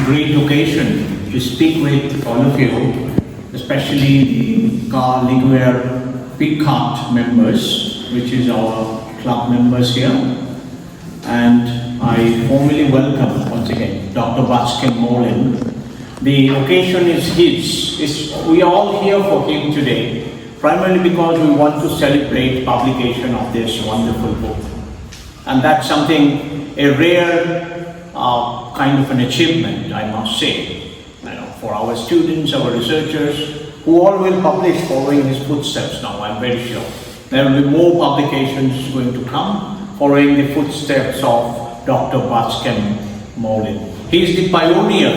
great occasion to speak with all of you, especially the Car Liguer Big Cart members, which is our club members here. And I formally welcome once again Dr. Batskhem Mawein. The occasion is his. We are all here for him today, primarily because we want to celebrate publication of this wonderful book. And that's something, a rare kind of an achievement, I must say, for our students, our researchers, who all will publish following his footsteps now, I'm very sure. There will be more publications going to come following the footsteps of Dr. Batskhem Mawein. He is the pioneer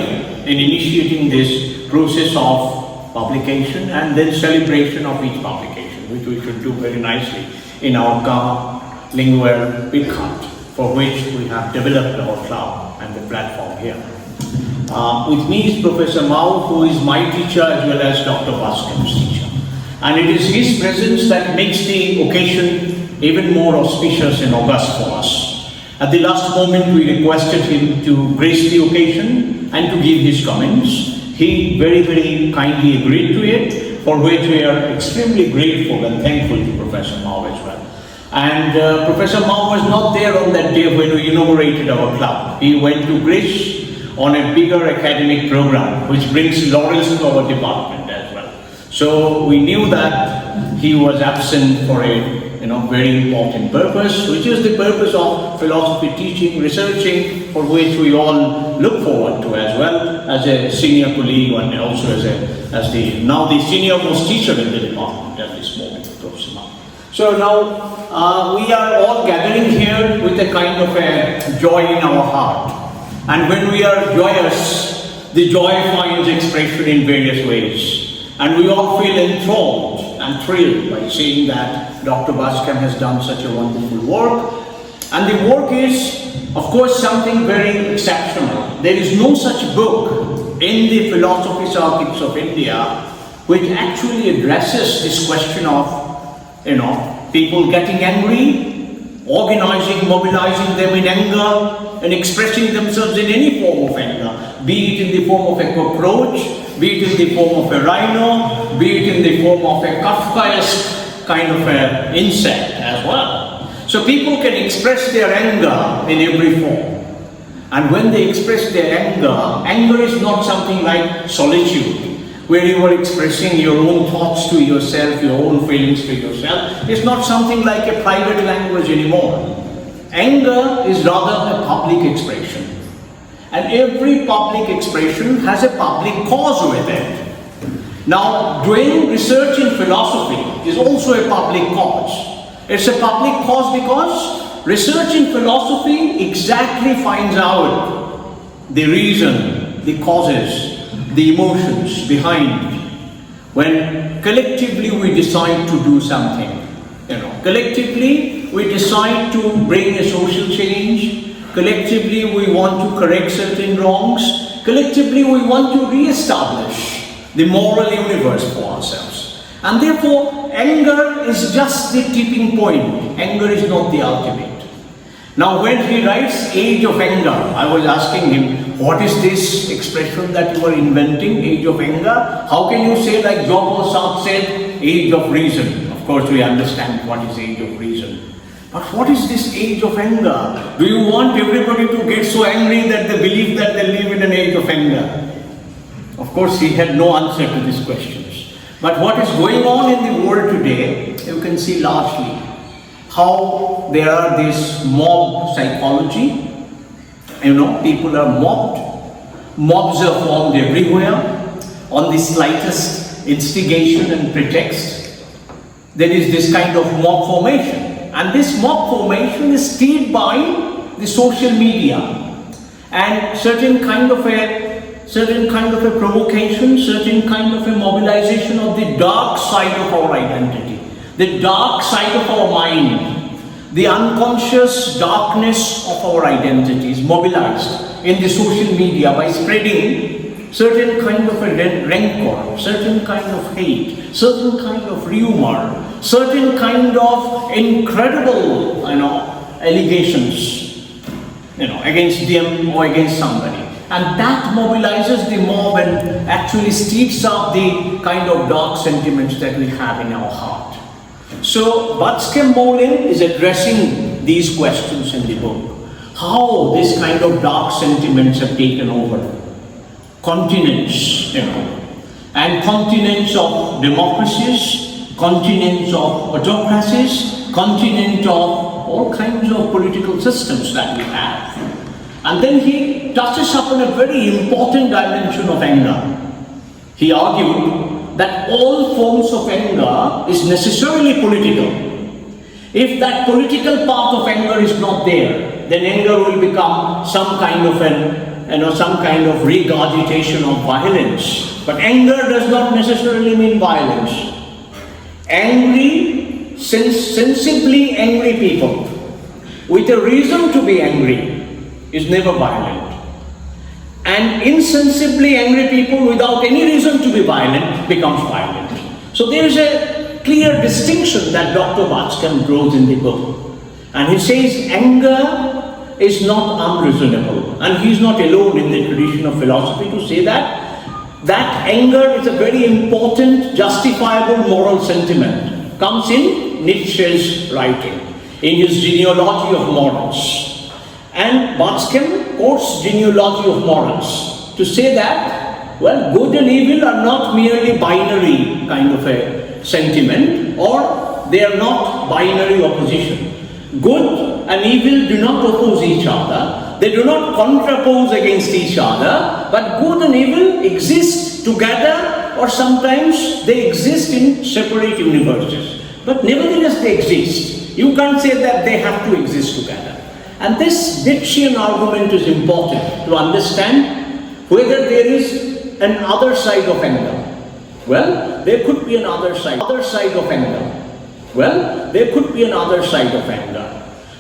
in initiating this process of publication and then celebration of each publication, which we should do very nicely in our Car Liguer Big Cart, for which we have developed our club and the platform here. With me is Professor Mao, who is my teacher as well as Dr. Batskem's teacher. And it is his presence that makes the occasion even more auspicious and august for us. At the last moment, we requested him to grace the occasion and to give his comments. He very, very kindly agreed to it, for which we are extremely grateful and thankful to Professor Mao as well. And Professor Mao was not there on that day when we inaugurated our club. He went to Greece on a bigger academic program, which brings laurels to our department as well. So we knew that he was absent for a very important purpose, which is the purpose of philosophy teaching, researching, for which we all look forward to as well as a senior colleague and also as the now the senior most teacher in the department at this moment, Professor Mao. So now we are all gathering here with a kind of a joy in our heart. And when we are joyous, the joy finds expression in various ways. And we all feel enthralled and thrilled by seeing that Dr. Batskhem has done such a wonderful work. And the work is, of course, something very exceptional. There is no such book in the philosophy circuits of India which actually addresses this question of people getting angry, organizing, mobilizing them in anger, and expressing themselves in any form of anger, be it in the form of a cockroach, be it in the form of a rhino, be it in the form of a Kafkaesque kind of an insect as well. So people can express their anger in every form. And when they express their anger is not something like solitude, where you are expressing your own thoughts to yourself, your own feelings to yourself. It's not something like a private language anymore. Anger is rather a public expression. And every public expression has a public cause with it. Now, doing research in philosophy is also a public cause. It's a public cause because research in philosophy exactly finds out the reason, the causes, the emotions behind when collectively we decide to do something. Collectively we decide to bring a social change. Collectively we want to correct certain wrongs. Collectively we want to re-establish the moral universe for ourselves. And therefore anger is just the tipping point. Anger is not the ultimate. Now when he writes Age of Anger, I was asking him, what is this expression that you are inventing, Age of Anger? How can you say, like Job or Sartre said, Age of Reason? Of course we understand what is Age of Reason. But what is this Age of Anger? Do you want everybody to get so angry that they believe that they live in an age of anger? Of course he had no answer to these questions. But what is going on in the world today, you can see largely how there are this mob psychology. People are mobbed. Mobs are formed everywhere on the slightest instigation and pretext. There is this kind of mob formation. And this mob formation is steered by the social media and certain kind of a provocation, certain kind of a mobilization of the dark side of our identity, the dark side of our mind, the unconscious darkness of our identity is mobilized in the social media by spreading certain kind of a rancor, certain kind of hate, certain kind of rumor, certain kind of incredible, allegations, against them or against somebody. And that mobilizes the mob and actually stirs up the kind of dark sentiments that we have in our heart. So Batskhem Mawein is addressing these questions in the book. How this kind of dark sentiments have taken over continents, and continents of democracies, continents of autocracies, continent of all kinds of political systems that we have. And then he touches upon a very important dimension of anger. He argued that all forms of anger is necessarily political. If that political part of anger is not there, then anger will become some kind of some kind of regurgitation of violence. But anger does not necessarily mean violence. Angry, sensibly angry people with a reason to be angry is never violent. And insensibly angry people without any reason to be violent becomes violent. So there is a clear distinction that Dr. Batskhem draws in the book. And he says anger is not unreasonable. And he is not alone in the tradition of philosophy to say that. That anger is a very important, justifiable moral sentiment. Comes in Nietzsche's writing, in his genealogy of morals. And Batskhem quotes genealogy of morals to say that, well, good and evil are not merely binary kind of a sentiment, or they are not binary opposition. Good and evil do not oppose each other, they do not contrapose against each other, but good and evil exist together, or sometimes they exist in separate universes. But nevertheless they exist. You can't say that they have to exist together. And this Nietzschean argument is important to understand whether there is an other side of anger. Well, there could be another side of anger. Well, there could be another side of anger.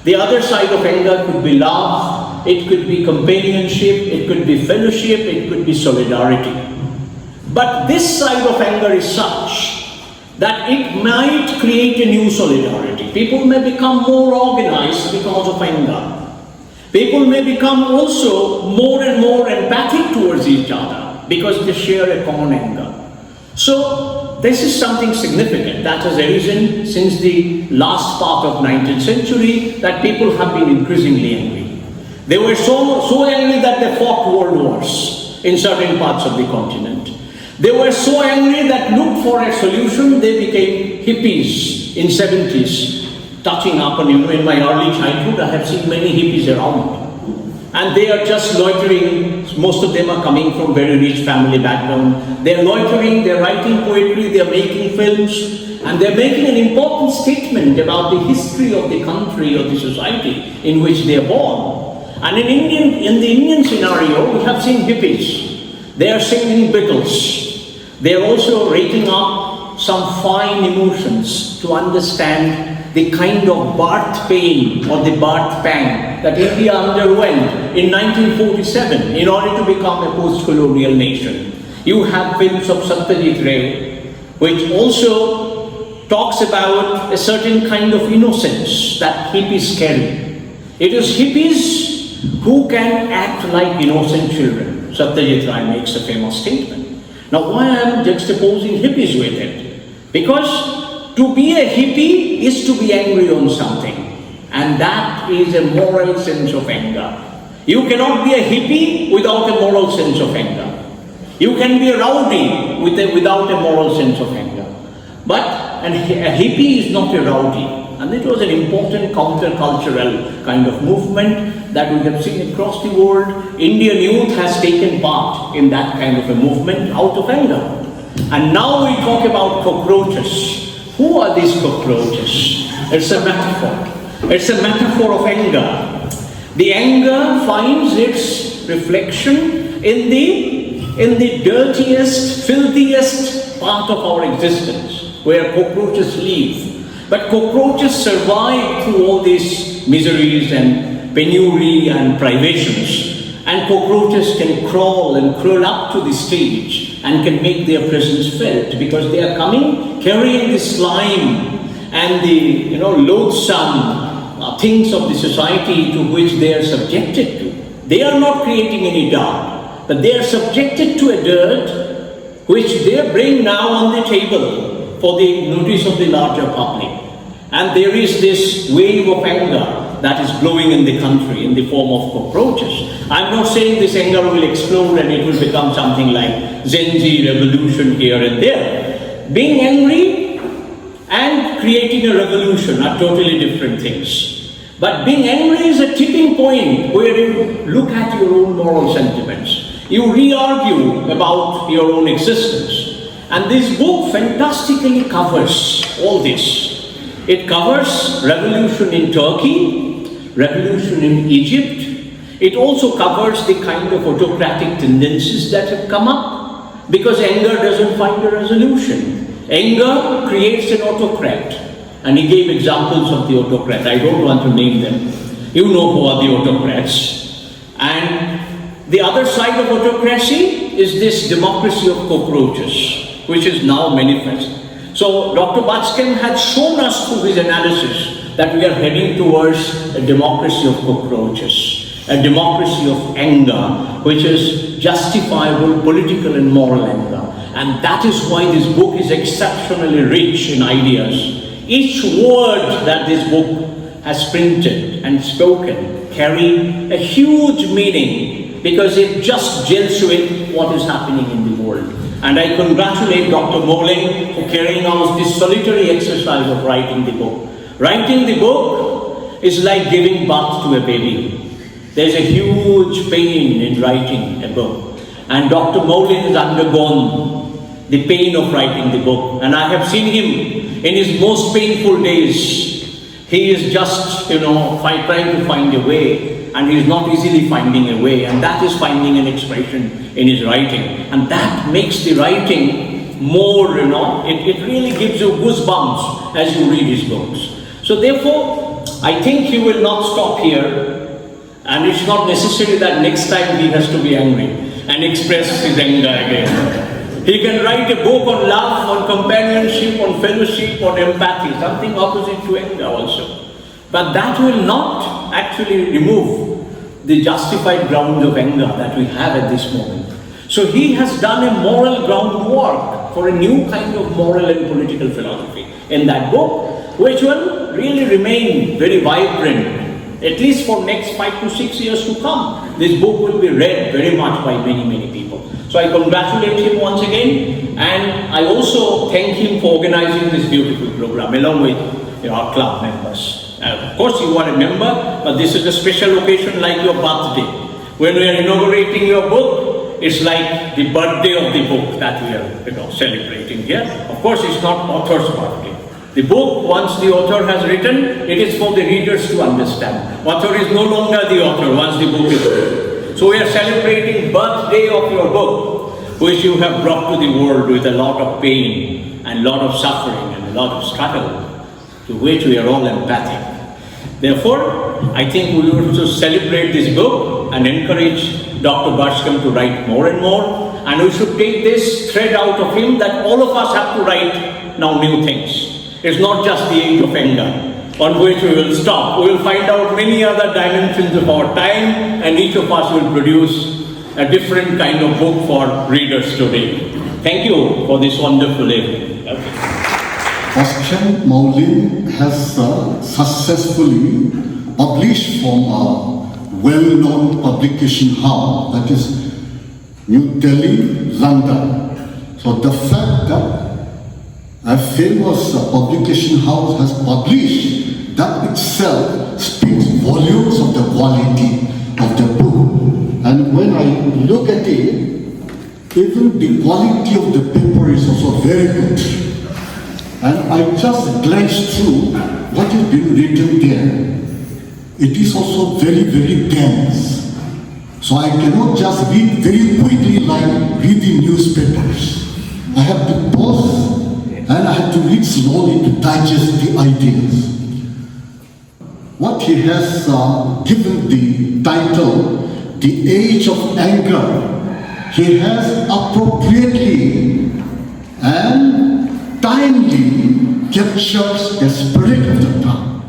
The other side of anger could be love, it could be companionship, it could be fellowship, it could be solidarity. But this side of anger is such that it might create a new solidarity. People may become more organized because of anger. People may become also more and more empathic towards each other because they share a common anger. So this is something significant that has arisen since the last part of 19th century, that people have been increasingly angry. They were so angry that they fought world wars in certain parts of the continent. They were so angry that looked for a solution, they became hippies in 70s. Touching upon, in my early childhood, I have seen many hippies around. And they are just loitering. Most of them are coming from very rich family background. They are loitering, they are writing poetry, they are making films, and they are making an important statement about the history of the country or the society in which they are born. And in the Indian scenario, we have seen hippies. They are singing Beatles. They are also raking up some fine emotions to understand the kind of birth pain or the birth pang that India underwent in 1947 in order to become a post-colonial nation. You have films of Satyajit Ray, which also talks about a certain kind of innocence that hippies carry. It is hippies who can act like innocent children. Satyajit Ray makes a famous statement. Now, why I am juxtaposing hippies with it? Because to be a hippie is to be angry on something, and that is a moral sense of anger. You cannot be a hippie without a moral sense of anger. You can be a rowdy without a moral sense of anger. But a hippie is not a rowdy, and it was an important countercultural kind of movement that we have seen across the world. Indian youth has taken part in that kind of a movement out of anger. And now we talk about cockroaches. Who are these cockroaches? It's a metaphor. It's a metaphor of anger. The anger finds its reflection in the dirtiest, filthiest part of our existence, where cockroaches live. But cockroaches survive through all these miseries and penury and privations. And cockroaches can crawl and curl up to the stage and can make their presence felt because they are coming carrying the slime and the loathsome things of the society to which they are subjected to. They are not creating any doubt. but they are subjected to a dirt which they bring now on the table for the notice of the larger public. And there is this wave of anger that is blowing in the country in the form of cockroaches. I'm not saying this anger will explode and it will become something like Gen Z revolution here and there. Being angry and creating a revolution are totally different things. But being angry is a tipping point where you look at your own moral sentiments. You re-argue about your own existence. And this book fantastically covers all this. It covers revolution in Turkey, revolution in Egypt. It also covers the kind of autocratic tendencies that have come up, because anger doesn't find a resolution. Anger creates an autocrat. And he gave examples of the autocrat. I don't want to name them. You know who are the autocrats. And the other side of autocracy is this democracy of cockroaches, which is now manifest. So Dr. Batskhem had shown us through his analysis that we are heading towards a democracy of cockroaches, a democracy of anger, which is justifiable political and moral anger. And that is why this book is exceptionally rich in ideas. Each word that this book has printed and spoken carry a huge meaning, because it just gels with what is happening in the world. And I congratulate Dr. Mawein for carrying out this solitary exercise of writing the book. Writing the book is like giving birth to a baby. There's a huge pain in writing a book. And Dr. Mawein has undergone the pain of writing the book. And I have seen him in his most painful days. He is just, trying to find a way. And he is not easily finding a way, and that is finding an expression in his writing. And that makes the writing more, it really gives you goosebumps as you read his books. So therefore, I think he will not stop here, and it's not necessary that next time he has to be angry and express his anger again. He can write a book on love, on companionship, on fellowship, on empathy, something opposite to anger also. But that will not actually remove the justified grounds of anger that we have at this moment. So he has done a moral groundwork for a new kind of moral and political philosophy in that book, which will really remain very vibrant, at least for next 5 to 6 years to come. This book will be read very much by many, many people. So I congratulate him once again, and I also thank him for organizing this beautiful program along with our club members. Of course you are a member, but this is a special occasion like your birthday. When we are inaugurating your book, it's like the birthday of the book that we are celebrating here. Of course it's not author's birthday. The book, once the author has written, it is for the readers to understand. Author is no longer the author once the book is written. So we are celebrating birthday of your book, which you have brought to the world with a lot of pain and a lot of suffering and a lot of struggle, to which we are all empathic. Therefore, I think we will to celebrate this book and encourage Dr. Batskhem to write more and more. And we should take this thread out of him that all of us have to write now new things. It's not just the age of anger on which we will stop. We will find out many other dimensions of our time, and each of us will produce a different kind of book for readers today. Thank you for this wonderful evening. Batskhem Mawein has successfully published from a well-known publication house, that is New Delhi, London. So the fact that a famous publication house has published, that itself speaks volumes of the quality of the book. And when I look at it, even the quality of the paper is also very good. And I just glanced through what is being written there. It is also very, very dense. So I cannot just read very quickly like reading newspapers. I have to pause and I have to read slowly to digest the ideas. What he has given the title, The Age of Anger, he has appropriately and timely captures the spirit of the time.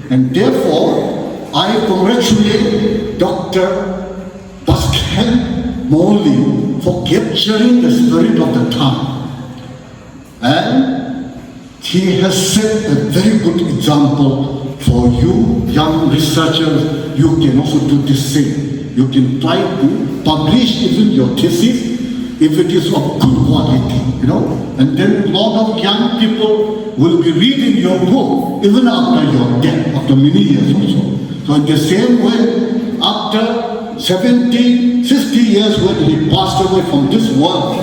And therefore, I congratulate Dr. Batskhem Mawein for capturing the spirit of the time. And he has set a very good example for you, young researchers. You can also do the same. You can try to publish even your thesis if it is of good quality, and then a lot of young people will be reading your book even after your death, after many years also. So in the same way, after 70, 60 years when he passed away from this world,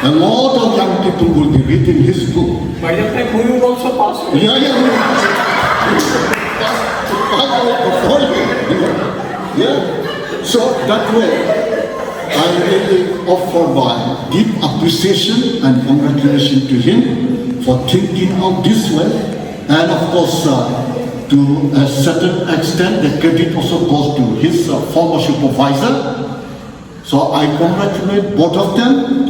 a lot of young people will be reading his book. By that time, we will also pass away. Yeah. So that way, I really offer my deep appreciation and congratulations to him for thinking out this way. And of course, to a certain extent, the credit also goes to his former supervisor. So I congratulate both of them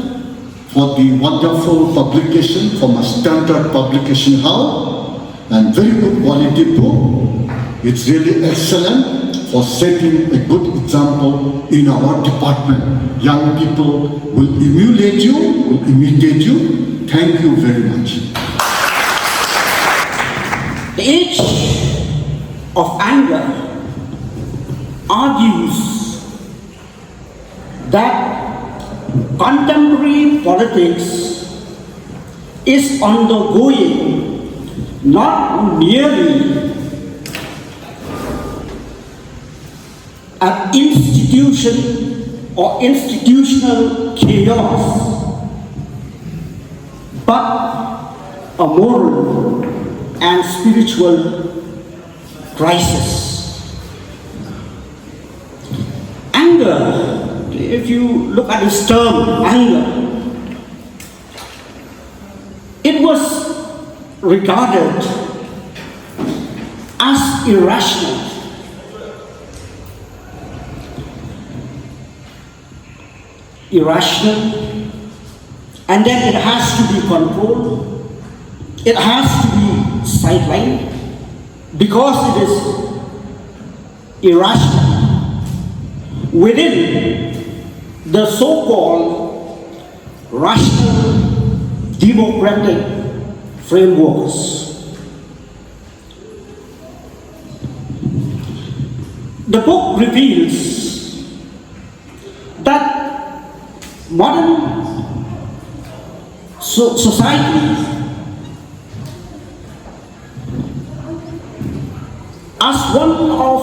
for the wonderful publication from a standard publication house and very good quality book. It's really excellent for setting a good example in our department. Young people will emulate you, will imitate you. Thank you very much. The age of anger argues that contemporary politics is undergoing not merely an institution or institutional chaos, but a moral and spiritual crisis. Anger, if you look at this term, anger, it was regarded as irrational. And then it has to be controlled, it has to be sidelined, because it is irrational within the so-called rational democratic frameworks. The book reveals that modern society, as one of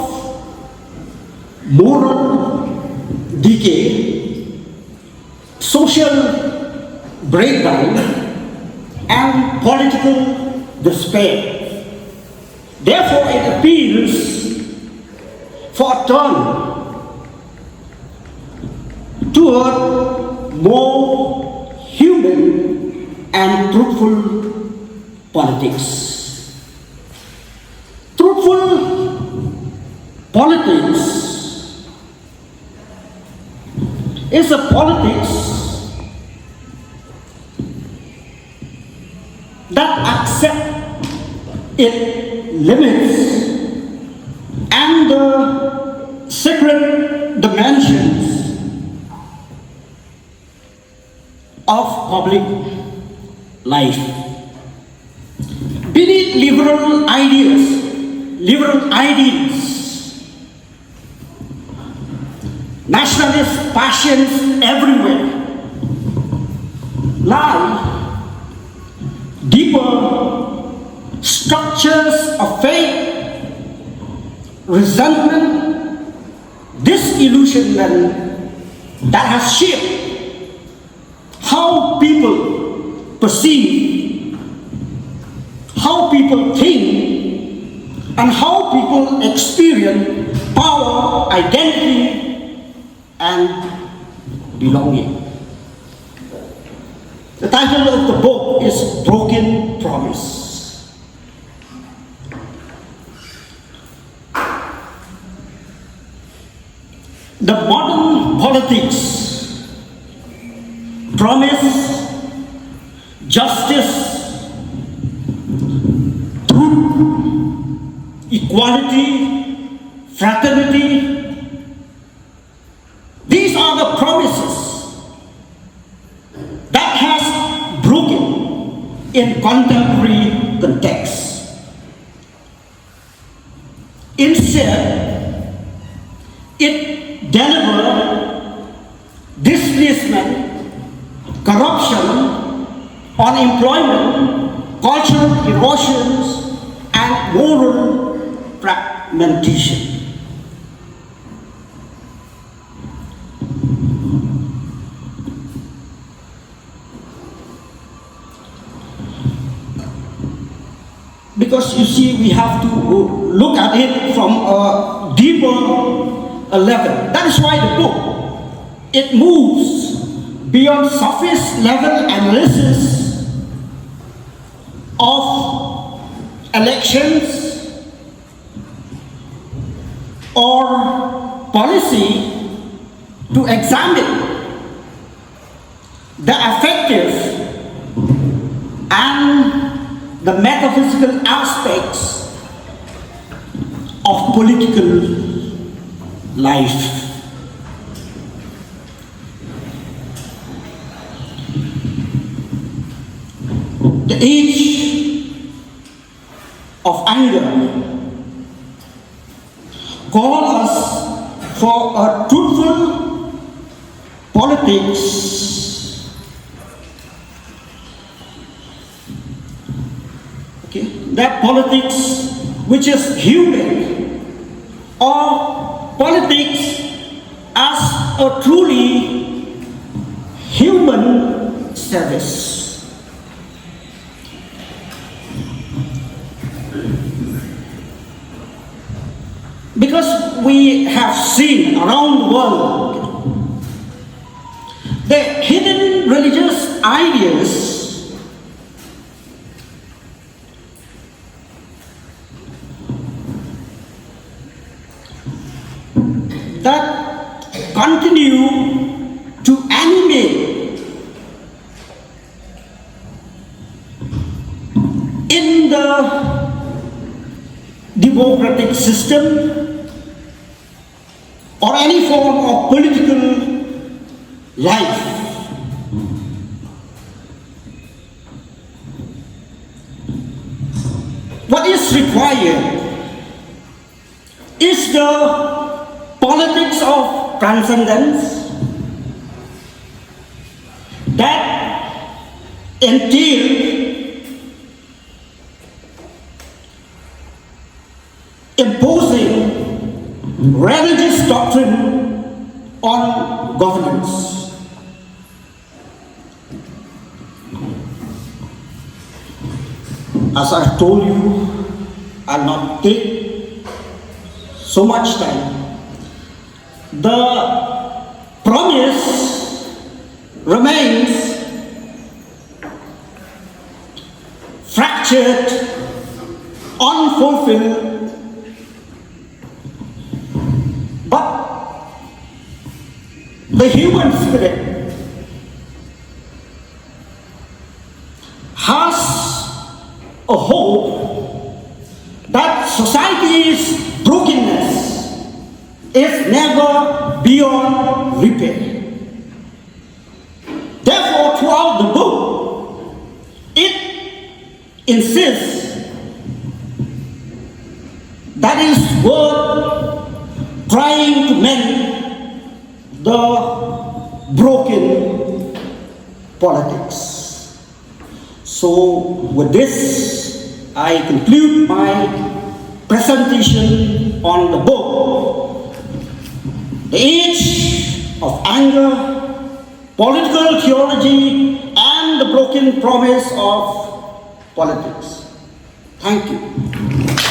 moral decay, social breakdown, and political despair. Therefore, it appeals for a turn toward more human and truthful politics. Truthful politics is a politics that accepts its limits and the sacred dimensions of public life. Beneath liberal ideals, nationalist passions everywhere, lie deeper structures of faith, resentment, disillusionment that has shaped how people perceive, how people think, and how people experience power, identity, and belonging. The title of the book is Broken Promise. The modern politics promise justice, truth, equality, fraternity. These are the promises in contemporary context. Instead, it delivered displacement, corruption, unemployment, cultural erosions, and moral fragmentation. Because you see, we have to look at it from a deeper level. That is why the book, it moves beyond surface level analysis of elections or policy to examine the effective and the metaphysical aspects of political life. The age of anger calls us for a truthful politics. That politics which is human, or politics as a truly human service. Because we have seen around the world the hidden religious ideas that continue to animate in the democratic system or any form of political life. What is required is the politics of transcendence that entails imposing religious doctrine on governance. As I told you, I'll not take so much time. The promise remains fractured, unfulfilled, but the human spirit has a hope that society's brokenness is never beyond repair. Therefore, throughout the book, it insists that it's worth trying to mend the broken politics. So, with this, I conclude my presentation on the book, The Age of Anger, Political Theology, and the Broken Promise of Politics. Thank you.